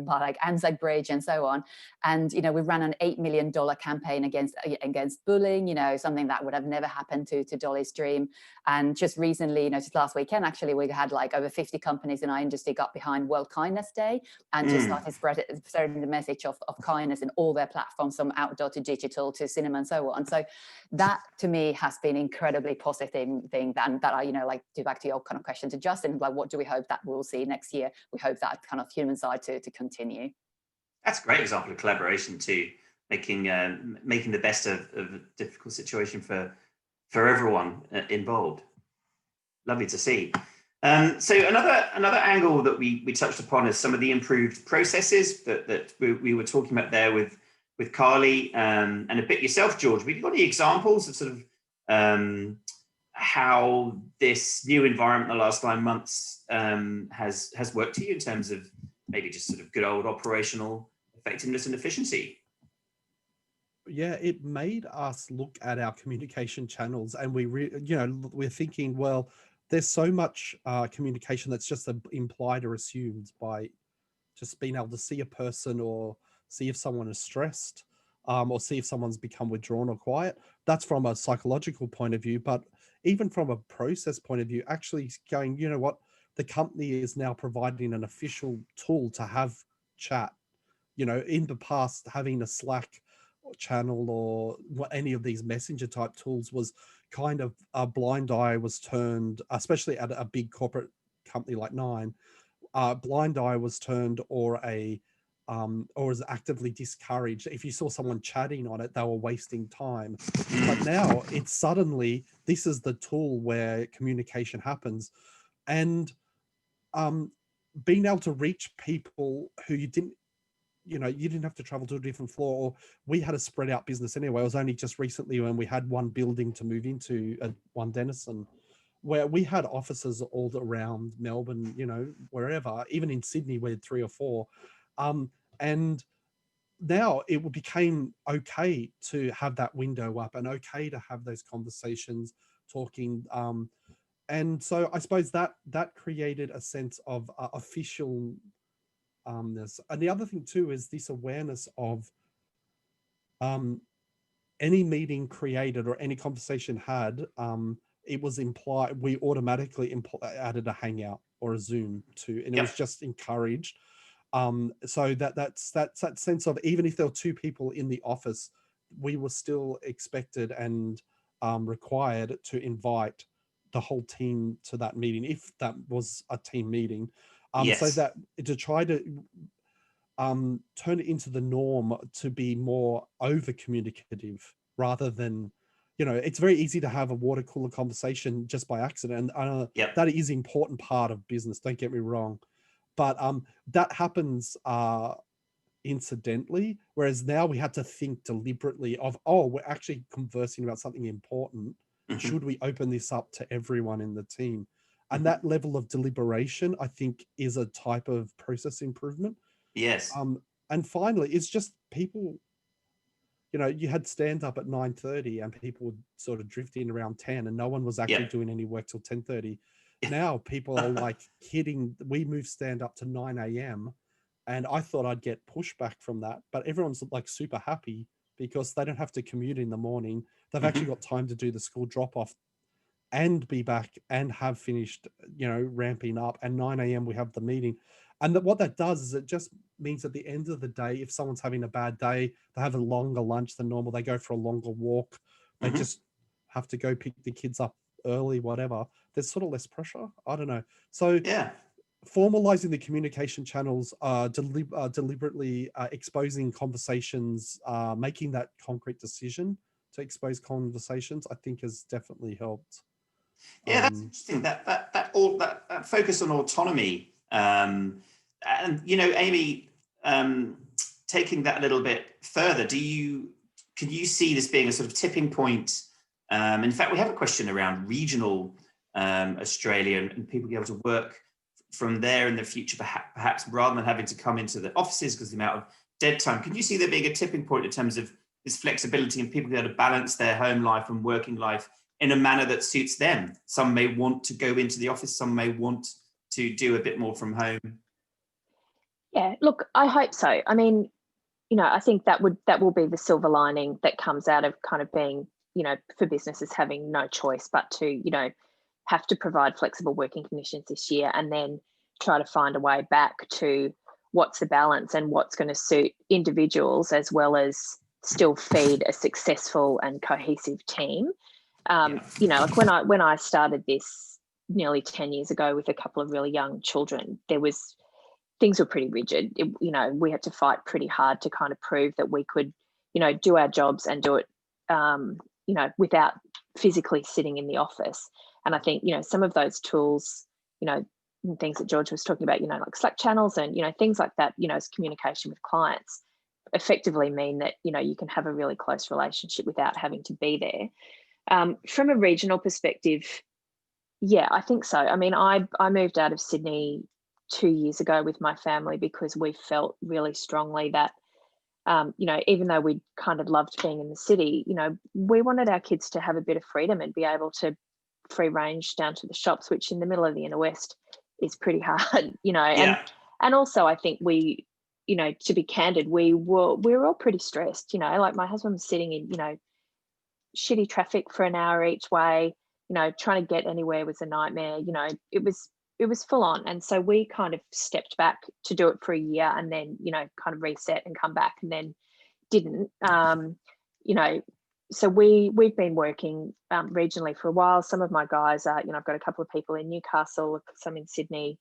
like Anzac Bridge and so on. And, we ran an $8 million campaign against bullying, something that would have never happened to Dolly's Dream. And just recently, just last weekend, actually, we had like over 50 companies in our industry got behind World Kindness Day and just started spreading the message of kindness in all their platforms, from outdoor to digital to cinema and so on. So that to me has been incredibly positive thing that I, like, to back to your kind of question to Justin, like, what do we hope that we'll see next year? We hope that kind of human side to continue. That's a great example of collaboration too, making the best of a difficult situation for everyone involved. Lovely to see. So another angle that we touched upon is some of the improved processes that we were talking about there with Carly, and a bit yourself, George. Have you got any examples of sort of how this new environment in the last 9 months has worked to you in terms of maybe just sort of good old operational effectiveness and efficiency? Yeah, it made us look at our communication channels, and we're thinking, well, there's so much communication that's just implied or assumed by just being able to see a person or see if someone is stressed, or see if someone's become withdrawn or quiet. That's from a psychological point of view, but even from a process point of view, actually going, you know what, the company is now providing an official tool to have chat. In the past, having a Slack channel or any of these messenger type tools was kind of a blind eye was turned, especially at a big corporate company like Nyman. Blind eye was turned or was actively discouraged. If you saw someone chatting on it, they were wasting time. But now it's suddenly, this is the tool where communication happens. And being able to reach people who you didn't have to travel to a different floor, or we had a spread out business anyway. It was only just recently when we had one building to move into at One Denison, where we had offices all around Melbourne, wherever, even in Sydney, we had 3 or 4. And now it became okay to have that window up and okay to have those conversations, talking. And so I suppose that created a sense of official this. And the other thing too is this awareness of any meeting created or any conversation had, it was implied, we automatically added a Hangout or a Zoom to, and it was just encouraged. So that's that sense of, even if there were 2 people in the office, we were still expected and required to invite the whole team to that meeting, if that was a team meeting. So that to try to turn it into the norm to be more over communicative rather than, it's very easy to have a water cooler conversation just by accident. That is an important part of business, don't get me wrong, but that happens incidentally, whereas now we have to think deliberately of, we're actually conversing about something important. Should we open this up to everyone in the team? And that level of deliberation, I think, is a type of process improvement. Yes. And finally, it's just people, you had stand up at 9:30 and people would sort of drift in around 10 and no one was actually doing any work till 10:30. Now people are like hitting, we move stand up to 9 a.m. and I thought I'd get pushback from that, but everyone's like super happy because they don't have to commute in the morning. They've actually got time to do the school drop off and be back and have finished, ramping up, and 9 a.m. we have the meeting. And what that does is it just means at the end of the day, if someone's having a bad day, they have a longer lunch than normal, they go for a longer walk, they just have to go pick the kids up early, whatever. There's sort of less pressure. I don't know. So formalizing the communication channels, deliberately exposing conversations, making that concrete decision to expose conversations, I think has definitely helped. Yeah, that's interesting. That focus on autonomy, and Amy, taking that a little bit further, can you see this being a sort of tipping point? In fact, we have a question around regional Australia and people being able to work from there in the future, perhaps rather than having to come into the offices because of the amount of dead time. Can you see there being a tipping point in terms of this flexibility and people being able to balance their home life and working life in a manner that suits them? Some may want to go into the office, some may want to do a bit more from home. Yeah, look, I hope so. I mean, I think that will be the silver lining that comes out of kind of being, for businesses having no choice but to, have to provide flexible working conditions this year, and then try to find a way back to what's the balance and what's going to suit individuals as well as still feed a successful and cohesive team. Like when I started this nearly 10 years ago with a couple of really young children, things were pretty rigid. We had to fight pretty hard to kind of prove that we could, do our jobs and do it, without physically sitting in the office. And I think, some of those tools, things that George was talking about, like Slack channels and, things like that, as communication with clients effectively mean that, you can have a really close relationship without having to be there. From a regional perspective, yeah, I think so. I mean, I moved out of Sydney 2 years ago with my family because we felt really strongly that, even though we kind of loved being in the city, we wanted our kids to have a bit of freedom and be able to free range down to the shops, which in the middle of the inner west is pretty hard, and also I think we, to be candid, we were all pretty stressed, like my husband was sitting in, shitty traffic for an hour each way, trying to get anywhere was a nightmare, it was full on. And so we kind of stepped back to do it for a year and then, kind of reset and come back, and then didn't, so we've been working regionally for a while. Some of my guys are, I've got a couple of people in Newcastle, some in Sydney,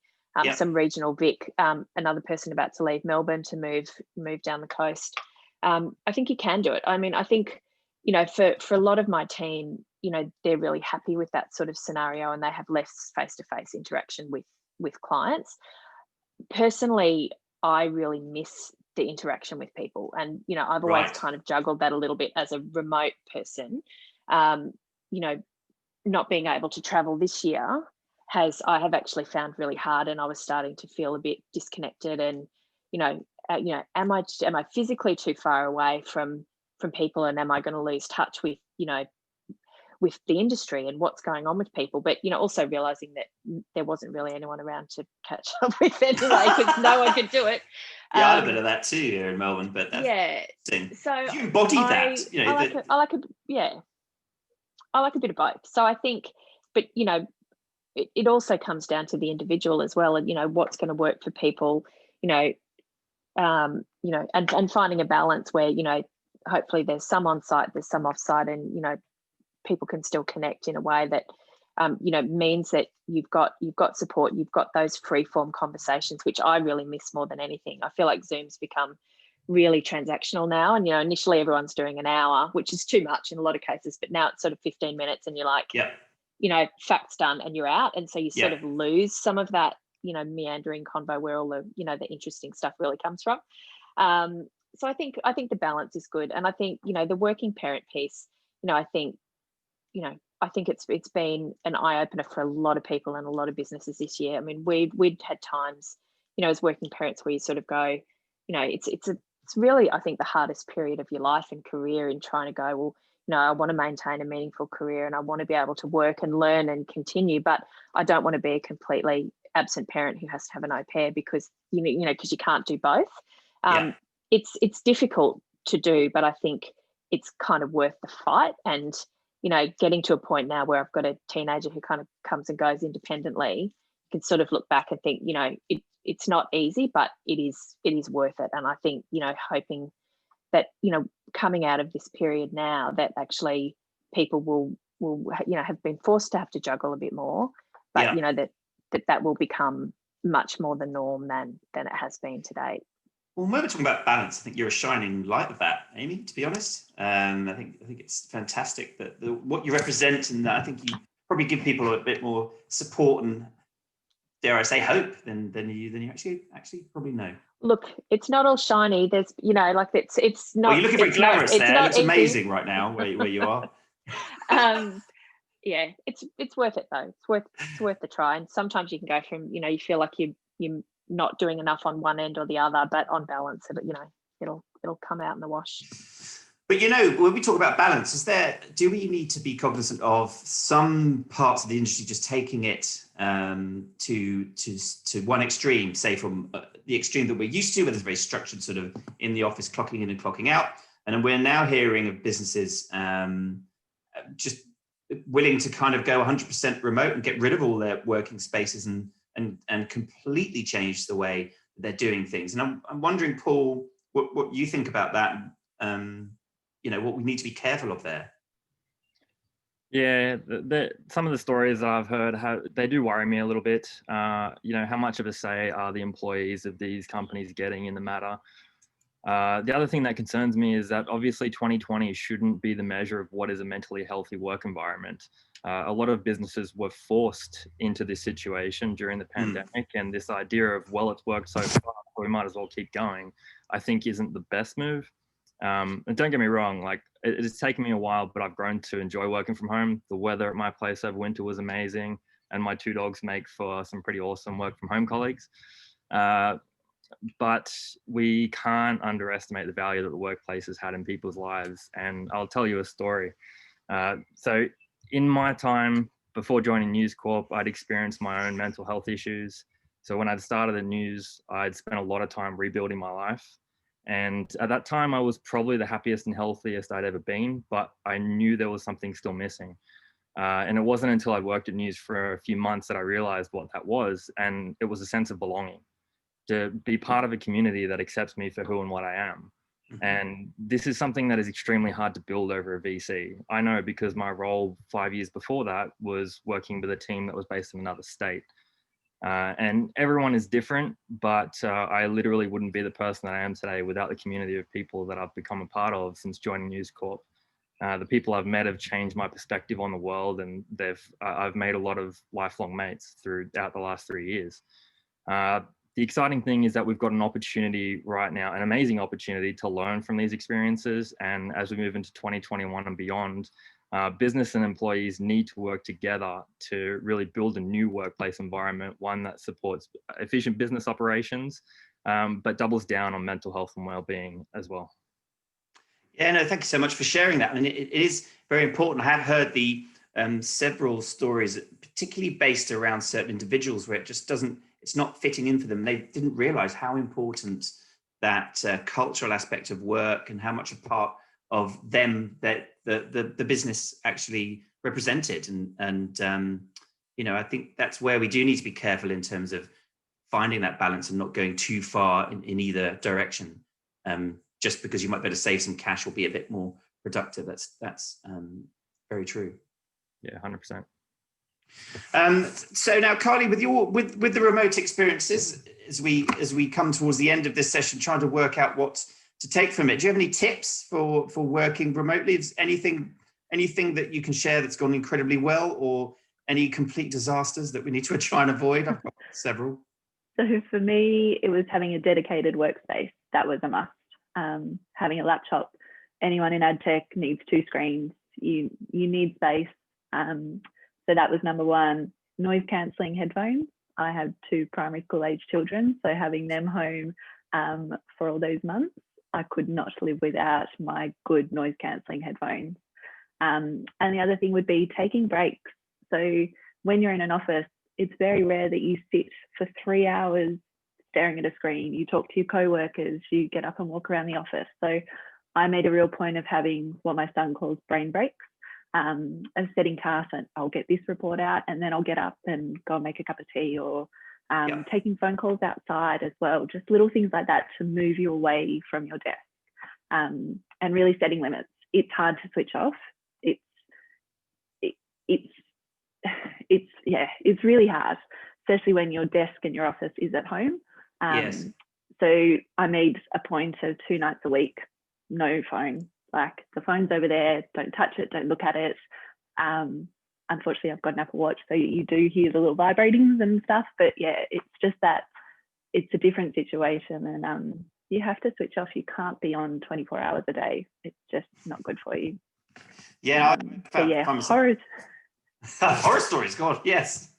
some regional Vic, another person about to leave Melbourne to move down the coast. I think you can do it. I mean, I think, for a lot of my team, they're really happy with that sort of scenario and they have less face-to-face interaction with clients. Personally, I really miss the interaction with people. And, I've always kind of juggled that a little bit as a remote person. Not being able to travel this year I have actually found really hard, and I was starting to feel a bit disconnected and, am I physically too far away from people, and am I going to lose touch with, with the industry and what's going on with people? But, also realizing that there wasn't really anyone around to catch up with anyway, because no one could do it. Yeah, I had a bit of that too here in Melbourne, but that's so you embody that. I like a bit of both. So I think, but it also comes down to the individual as well, and what's going to work for people, and finding a balance where hopefully there's some on site, there's some off site, and people can still connect in a way that means that you've got support, you've got those free form conversations, which I really miss more than anything. I feel like Zoom's become really transactional now, and initially everyone's doing an hour, which is too much in a lot of cases, but now it's sort of 15 minutes and you're like, facts done and you're out. And so you sort of lose some of that, meandering convo where all the, the interesting stuff really comes from. So I think the balance is good. And I think, the working parent piece, I think it's been an eye-opener for a lot of people and a lot of businesses this year. I mean, we'd had times, as working parents where you sort of go, it's really, I think, the hardest period of your life and career in trying to go, well, I want to maintain a meaningful career and I want to be able to work and learn and continue, but I don't want to be a completely absent parent who has to have an au pair because, because you can't do both. It's difficult to do, but I think it's kind of worth the fight. And, getting to a point now where I've got a teenager who kind of comes and goes independently, you can sort of look back and think, it's not easy, but it is worth it. And I think, hoping that, coming out of this period now that actually people will have been forced to have to juggle a bit more, but that will become much more the norm than it has been to date. Well, when we're talking about balance, I think you're a shining light of that, Amy, to be honest. I think it's fantastic that what you represent, and I think you probably give people a bit more support and, dare I say, hope than you actually probably know. Look, it's not all shiny. There's, it's not. Well, you're looking very glamorous there. It looks easy. amazing right now where you are. Yeah, it's worth it though. It's worth the try. And sometimes you can go from, you feel like you're not doing enough on one end or the other, but on balance, it'll come out in the wash. But when we talk about balance, do we need to be cognizant of some parts of the industry just taking it to one extreme, say from the extreme that we're used to, where there's very structured sort of in the office clocking in and clocking out, and we're now hearing of businesses just willing to kind of go 100% remote and get rid of all their working spaces and completely change the way they're doing things. And I'm wondering, Paul, what you think about that. What we need to be careful of there. Yeah, some of the stories that I've heard, they do worry me a little bit. How much of a say are the employees of these companies getting in the matter? The other thing that concerns me is that obviously 2020 shouldn't be the measure of what is a mentally healthy work environment. A lot of businesses were forced into this situation during the pandemic, and this idea of, well, it's worked so far, so we might as well keep going, I think isn't the best move. And don't get me wrong, it's taken me a while, but I've grown to enjoy working from home. The weather at my place over winter was amazing, and my 2 dogs make for some pretty awesome work from home colleagues. But we can't underestimate the value that the workplace has had in people's lives. And I'll tell you a story. So in my time before joining News Corp, I'd experienced my own mental health issues. So when I'd started at News, I'd spent a lot of time rebuilding my life. And at that time, I was probably the happiest and healthiest I'd ever been, but I knew there was something still missing. And it wasn't until I'd worked at News for a few months that I realized what that was. And it was a sense of belonging, to be part of a community that accepts me for who and what I am. And this is something that is extremely hard to build over a VC. I know, because my role 5 years before that was working with a team that was based in another state. And everyone is different, but I literally wouldn't be the person that I am today without the community of people that I've become a part of since joining News Corp. The people I've met have changed my perspective on the world, and I've made a lot of lifelong mates throughout the last 3 years. The exciting thing is that we've got an opportunity right now, an amazing opportunity to learn from these experiences. And as we move into 2021 and beyond, business and employees need to work together to really build a new workplace environment, one that supports efficient business operations, but doubles down on mental health and well-being as well. Yeah, no, thank you so much for sharing that. I mean, it is very important. I have heard the several stories, particularly based around certain individuals, where it just it's not fitting in for them. They didn't realize how important that cultural aspect of work and how much a part of them that the business actually represented. And I think that's where we do need to be careful in terms of finding that balance and not going too far in either direction. Just because you might better save some cash or be a bit more productive. That's very true. Yeah, 100%. So now, Carly, with the remote experiences, as we come towards the end of this session, trying to work out what to take from it, do you have any tips for working remotely? Is anything that you can share that's gone incredibly well, or any complete disasters that we need to try and avoid? I've got several. So for me, it was having a dedicated workspace. That was a must. Having a laptop. Anyone in AdTech needs 2 screens. You need space. So that was number one. Noise cancelling headphones. I have 2 primary school age children, so having them home for all those months, I could not live without my good noise cancelling headphones. And the other thing would be taking breaks. So when you're in an office, it's very rare that you sit for 3 hours staring at a screen. You talk to your co-workers, you get up and walk around the office. So I made a real point of having what my son calls brain breaks, of setting tasks, and I'll get this report out and then I'll get up and go and make a cup of tea, or taking phone calls outside as well. Just little things like that to move you away from your desk, and really setting limits. It's hard to switch off. It's really hard, especially when your desk and your office is at home. Yes. So I made a point of 2 nights a week, no phone. Like, the phone's over there, don't touch it, don't look at it. Unfortunately, I've got an Apple Watch, so you do hear the little vibratings and stuff. But yeah, it's just that it's a different situation, and you have to switch off. You can't be on 24 hours a day. It's just not good for you. Yeah. Horror stories, God, yes.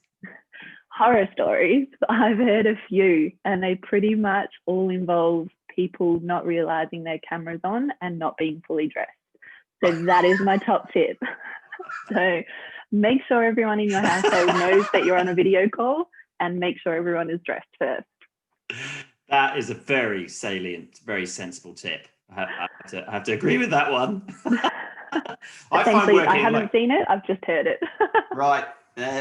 Horror stories. I've heard a few, and they pretty much all involve people not realizing their camera's on and not being fully dressed. So that is my top tip. So make sure everyone in your household knows that you're on a video call, and make sure everyone is dressed first. That is a very salient, very sensible tip. I have to agree with that one. I haven't seen it, I've just heard it. Right,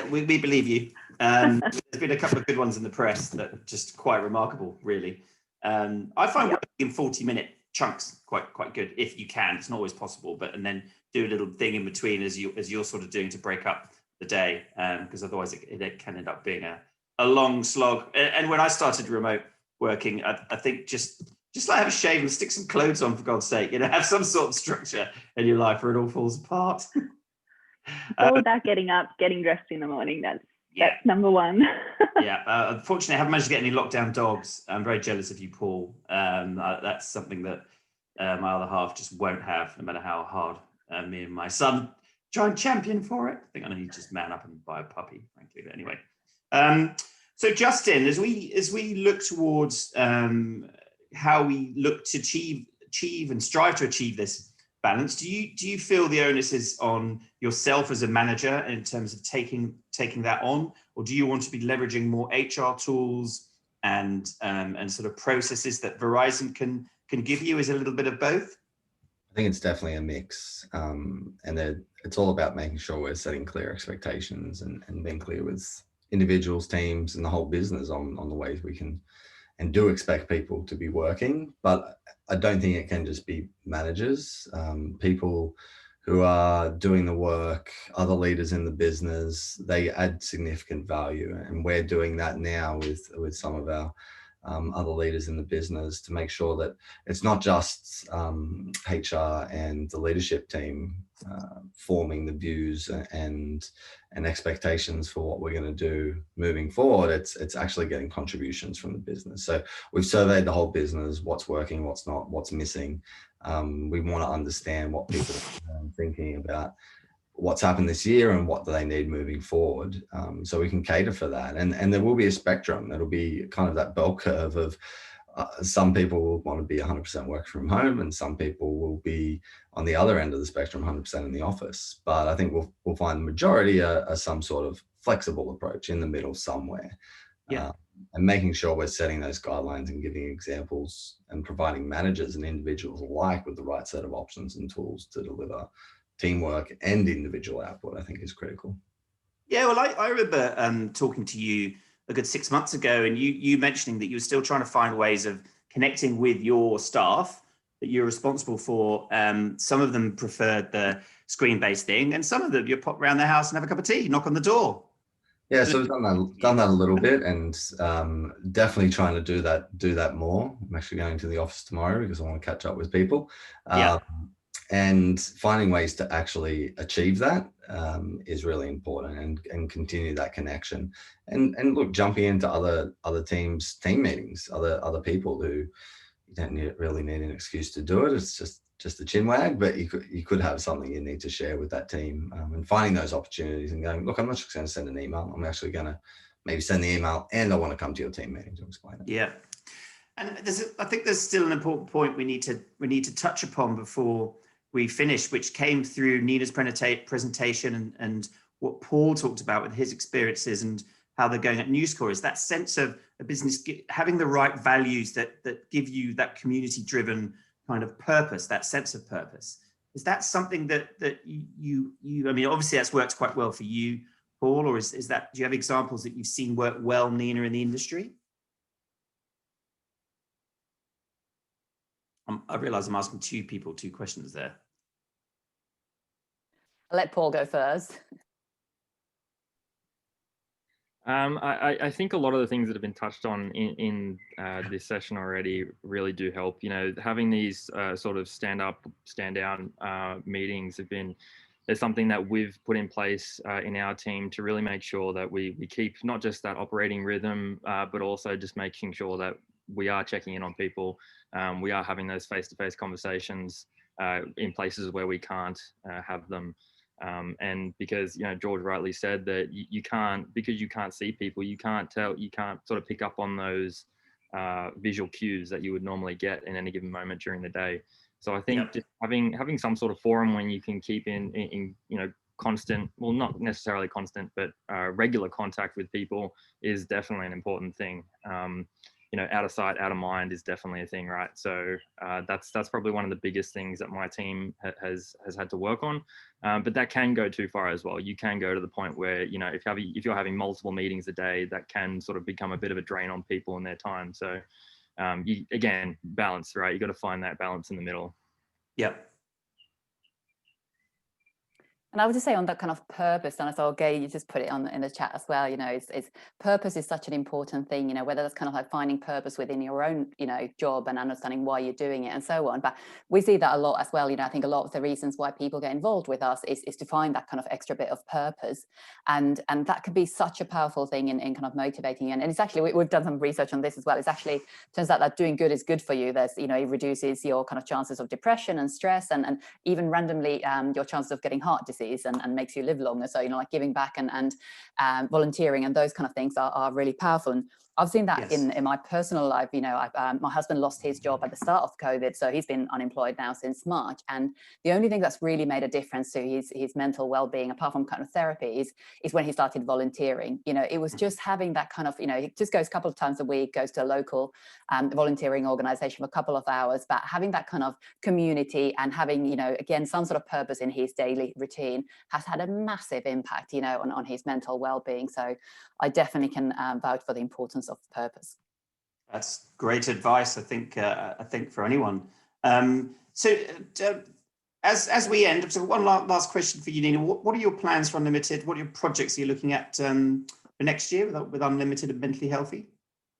we believe you. There's been a couple of good ones in the press that are just quite remarkable, really. I find working in 40-minute chunks quite good, if you can. It's not always possible, and then do a little thing in between as you're sort of doing to break up the day, because otherwise it can end up being a long slog. And when I started remote working, I think just like have a shave and stick some clothes on, for God's sake. Have some sort of structure in your life, or it all falls apart. It's all about getting up, getting dressed in the morning. That's number one. Unfortunately, I haven't managed to get any lockdown dogs. I'm very jealous of you, Paul. That's something that my other half just won't have, no matter how hard me and my son try and champion for it. I think I need to just man up and buy a puppy, frankly. But anyway, so Justin, as we look towards how we look to achieve and strive to achieve this balance, do you feel the onus is on yourself as a manager in terms of taking that on, or do you want to be leveraging more HR tools and sort of processes that Verizon can give you? Is it a little bit of both? I think it's definitely a mix, and it's all about making sure we're setting clear expectations and being clear with individuals, teams, and the whole business on the ways we can and do expect people to be working. But I don't think it can just be managers, people who are doing the work, other leaders in the business. They add significant value, and we're doing that now with some of our other leaders in the business to make sure that it's not just HR and the leadership team forming the views and expectations for what we're going to do moving forward. It's actually getting contributions from the business. So we've surveyed the whole business, what's working, what's not, what's missing. We want to understand what people are thinking about what's happened this year and what do they need moving forward, so we can cater for that. And there will be a spectrum. That'll be kind of that bell curve of some people will want to be 100% work from home, and some people will be on the other end of the spectrum, 100% in the office. But I think we'll find the majority are some sort of flexible approach in the middle somewhere. And making sure we're setting those guidelines and giving examples and providing managers and individuals alike with the right set of options and tools to deliver teamwork and individual output, I think, is critical. Yeah, well, I remember talking to you a good 6 months ago, and you mentioning that you were still trying to find ways of connecting with your staff that you're responsible for. Some of them preferred the screen-based thing, and some of them you pop around their house and have a cup of tea, knock on the door. Yeah, so we've done that a little bit, and definitely trying to do that more. I'm actually going to the office tomorrow because I want to catch up with people. Yeah. And finding ways to actually achieve that is really important, and continue that connection. And look, jumping into other teams' team meetings, other people who you don't really need an excuse to do it. It's just a chin wag, but you could have something you need to share with that team, and finding those opportunities and going, look, I'm not just going to send an email. I'm actually going to maybe send the email, and I want to come to your team meeting to explain it. Yeah. And I think there's still an important point we need to touch upon before we finish, which came through Nina's presentation and what Paul talked about with his experiences and how they're going at News Corp, is that sense of a business having the right values that give you that community-driven kind of purpose, that sense of purpose. Is that something that you I mean, obviously that's worked quite well for you, Paul, or is that, do you have examples that you've seen work well, Nina, in the industry? I realize I'm asking two questions there. I'll let Paul go first. I think a lot of the things that have been touched on in this session already really do help. You know, having these sort of stand up, stand down meetings there's something that we've put in place in our team to really make sure that we keep not just that operating rhythm, but also just making sure that we are checking in on people. We are having those face-to-face conversations in places where we can't have them. And because, you know, George rightly said that you can't, because you can't see people, you can't sort of pick up on those visual cues that you would normally get in any given moment during the day. So I think just having some sort of forum when you can keep in you know, constant, well, not necessarily constant, but regular contact with people is definitely an important thing. You know, out of sight, out of mind is definitely a thing, right? So that's probably one of the biggest things that my team has had to work on. But that can go too far as well. You can go to the point where, you know, if you're having multiple meetings a day, that can sort of become a bit of a drain on people and their time. So again, balance, right? You got to find that balance in the middle. Yep. And I would just say on that kind of purpose, and I thought, Gay, you just put it in the chat as well, you know, it's purpose is such an important thing, you know, whether that's kind of like finding purpose within your own, you know, job and understanding why you're doing it and so on. But we see that a lot as well. You know, I think a lot of the reasons why people get involved with us is to find that kind of extra bit of purpose. And that can be such a powerful thing in kind of motivating you. And it's actually, we've done some research on this as well. It's actually, turns out that doing good is good for you. There's, you know, it reduces your kind of chances of depression and stress and even randomly your chances of getting heart disease. And makes you live longer. So, you know, like giving back and volunteering and those kind of things are really powerful. And I've seen that in my personal life. You know, my husband lost his job at the start of COVID, so he's been unemployed now since March. And the only thing that's really made a difference to his mental well-being, apart from kind of therapy, is when he started volunteering. You know, it was just having that kind of, you know, he just goes a couple of times a week, goes to a local volunteering organization for a couple of hours, but having that kind of community and having, you know, again, some sort of purpose in his daily routine has had a massive impact, you know, on his mental well-being. So I definitely can vouch for the importance of purpose. That's great advice, I think for anyone. So as we end, so one last question for you, Nina. What are your plans for UnLtd? What are your projects you're looking at for next year with UnLtd and Mentally Healthy?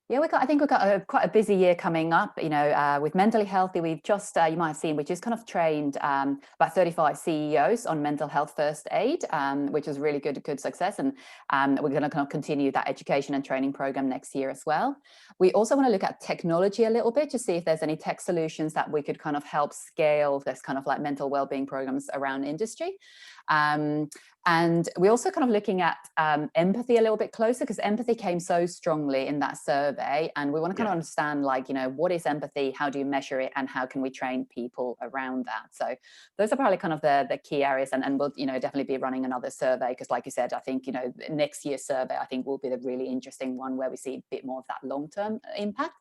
Yeah, I think we've got quite a busy year coming up, you know, with Mentally Healthy. We've just, you might have seen, we just kind of trained about 35 CEOs on mental health first aid, which was really good success. And we're going to kind of continue that education and training program next year as well. We also want to look at technology a little bit to see if there's any tech solutions that we could kind of help scale this kind of like mental well-being programs around industry. And we're also kind of looking at empathy a little bit closer, because empathy came so strongly in that survey. And we want to kind of understand, like, you know, what is empathy? How do you measure it? And how can we train people around that? So those are probably kind of the key areas. And we'll, you know, definitely be running another survey, because like you said, I think, you know, next year's survey, I think will be the really interesting one where we see a bit more of that long-term impact.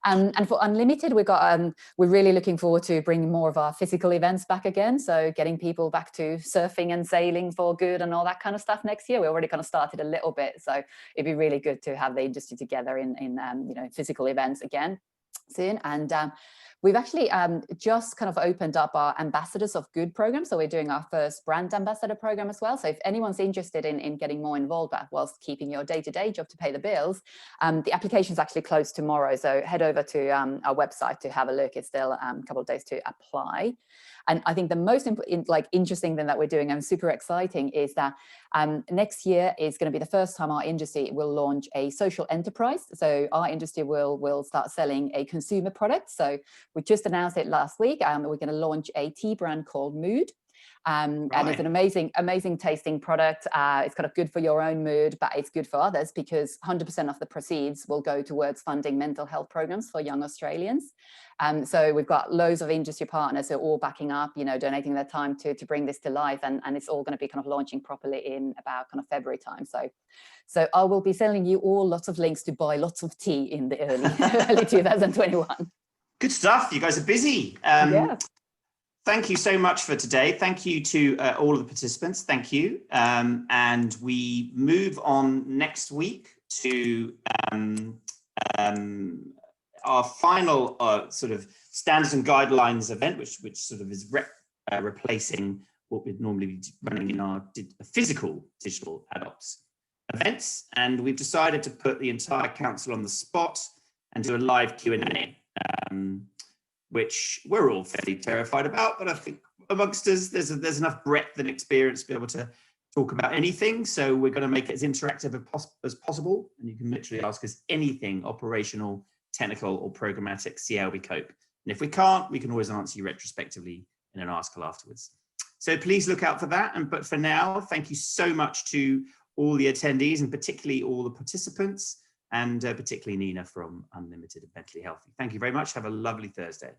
And for UnLtd, we're really looking forward to bringing more of our physical events back again. So getting people back to surfing and sailing for good and all that kind of stuff next year. We already kind of started a little bit, so it'd be really good to have the industry together in you know, physical events again. soon. And we've actually just kind of opened up our Ambassadors of Good program. So we're doing our first brand ambassador program as well. So if anyone's interested in getting more involved whilst keeping your day-to-day job to pay the bills, the application is actually closed tomorrow. So head over to our website to have a look. It's still a couple of days to apply. And I think the most interesting thing that we're doing and super exciting is that next year is going to be the first time our industry will launch a social enterprise. So our industry will start selling a consumer product. So we just announced it last week. We're going to launch a tea brand called Mood. And it's an amazing tasting product. It's kind of good for your own mood, but it's good for others because 100% of the proceeds will go towards funding mental health programs for young Australians. So we've got loads of industry partners who are all backing up, donating their time to bring this to life. And it's all going to be kind of launching properly in about kind of February time. So I will be sending you all lots of links to buy lots of tea in the early 2021. Good stuff. You guys are busy. Yeah. Thank you so much for today. Thank you to all of the participants. Thank you. And we move on next week to our final sort of standards and guidelines event, which sort of is replacing what we'd normally be running in our physical digital AdOps events. And we've decided to put the entire council on the spot and do a live Q&A. Which we're all fairly terrified about, but I think amongst us, there's enough breadth and experience to be able to talk about anything. So we're going to make it as interactive as possible. And you can literally ask us anything operational, technical, or programmatic, see how we cope. And if we can't, we can always answer you retrospectively in an article afterwards. So please look out for that. But for now, thank you so much to all the attendees and particularly all the participants. And particularly Nina from UnLtd and Mentally Healthy. Thank you very much. Have a lovely Thursday.